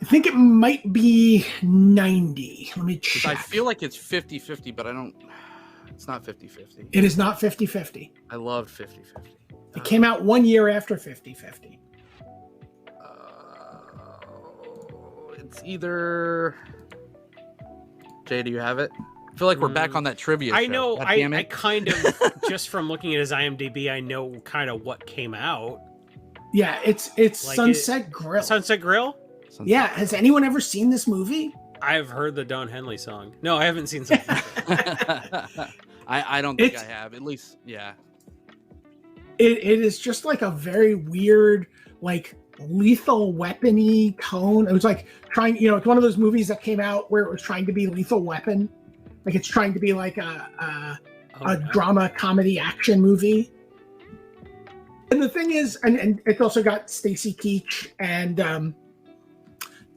I think it might be 90. Let me check. I feel like it's 50-50, but it's not 50-50. It is not 50-50. I loved 50-50. It came out 1 year after 50-50. It's either... Jay, do you have it? I feel like we're back on that trivia I show. know. God I damn it. kind of, just from looking at his IMDb, I know kind of what came out. Yeah, it's Like Sunset Grill. Sunset Grill? Yeah, has anyone ever seen this movie? I've heard the Don Henley song. No, I haven't seen Sunset Grill. I don't think I have. At least, yeah. It is just like a very weird, like Lethal Weapon-y tone. It was like trying, it's one of those movies that came out where it was trying to be Lethal Weapon. Like it's trying to be like a drama, comedy, action movie. And the thing is, and it's also got Stacy Keach and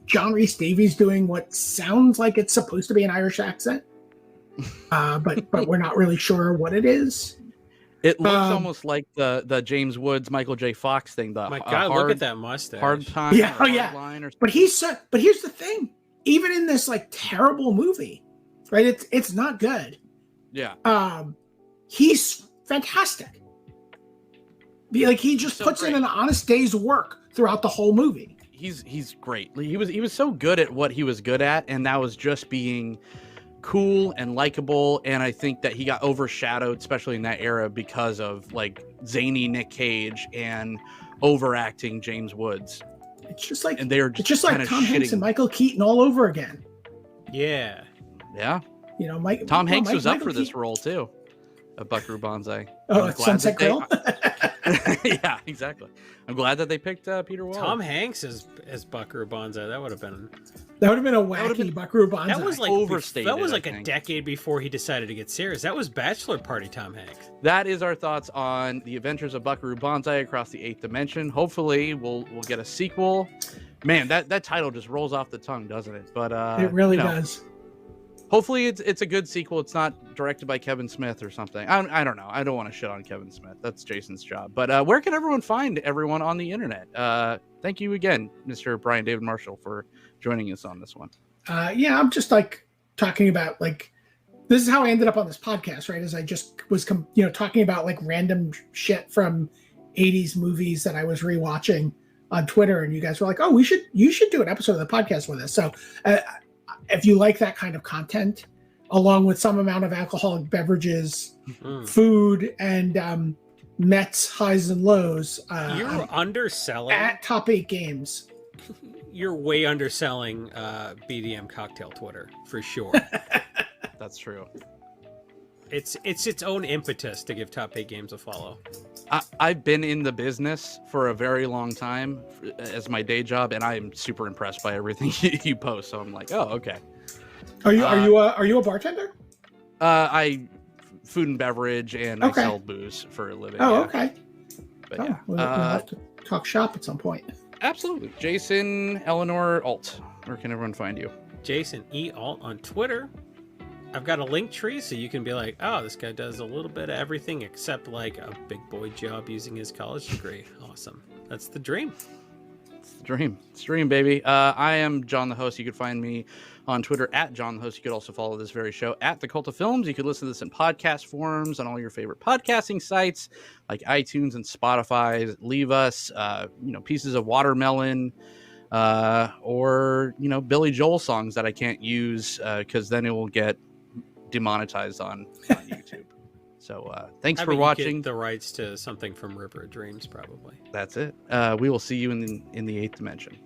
John Rhys Davies doing what sounds like it's supposed to be an Irish accent, but we're not really sure what it is. It looks almost like the James Woods, Michael J. Fox thing. My God, look at that mustache. Hard Time. Yeah, But here's the thing. Even in this like terrible movie, right? It's not good. Yeah. He's fantastic. He just puts in an honest day's work throughout the whole movie. He's great. He was so good at what he was good at, and that was just being cool and likable. And I think that he got overshadowed, especially in that era, because of like zany Nick Cage and overacting James Woods. It's just like it's just like Tom Hanks and Michael Keaton all over again. Yeah. Yeah. Tom Hanks was up for this role too. Of Buckaroo Banzai. Oh, it's Sunset Grill? Yeah, exactly. I'm glad that they picked Peter Weller. Tom Hanks as Buckaroo Banzai. That would have been a wacky Buckaroo Banzai. That was like overstated. That was like a decade before he decided to get serious. That was Bachelor Party Tom Hanks. That is our thoughts on the adventures of Buckaroo Banzai across the 8th dimension. Hopefully we'll get a sequel. Man, that title just rolls off the tongue, doesn't it? But it really does. Hopefully it's a good sequel. It's not directed by Kevin Smith or something. I don't know. I don't want to shit on Kevin Smith. That's Jason's job. But where can everyone find everyone on the internet? Thank you again, Mr. Brian David Marshall, for joining us on this one. Yeah, I'm just like talking about like this is how I ended up on this podcast, right? As I just was talking about like random shit from 80s movies that I was rewatching on Twitter, and you guys were like, "Oh, you should do an episode of the podcast with us." So. If you like that kind of content, along with some amount of alcoholic beverages, food, and Mets highs and lows, you're underselling at Top 8 Games. You're way underselling BDM Cocktail Twitter for sure. That's true. It's its own impetus to give Top 8 Games a follow. I've been in the business for a very long time as my day job, and I'm super impressed by everything you post. So I'm like, oh, okay. Are you a bartender? I food and beverage, and I sell booze for a living. Oh, okay. But yeah, we'll have to talk shop at some point. Absolutely. Jason Eleanor Alt. Where can everyone find you? Jason E. Alt on Twitter. I've got a link tree, so you can be like, oh, this guy does a little bit of everything except like a big boy job using his college degree. Awesome. That's the dream. It's the dream. It's the dream, baby. I am John the host. You can find me on Twitter at John the host. You could also follow this very show at The Cult of Films. You could listen to this in podcast forms on all your favorite podcasting sites like iTunes and Spotify. Leave us, pieces of watermelon or, Billy Joel songs that I can't use because then it will get demonetized on YouTube. So thanks for watching. Get the rights to something from River of Dreams, probably. That's it. We will see you in the 8th dimension.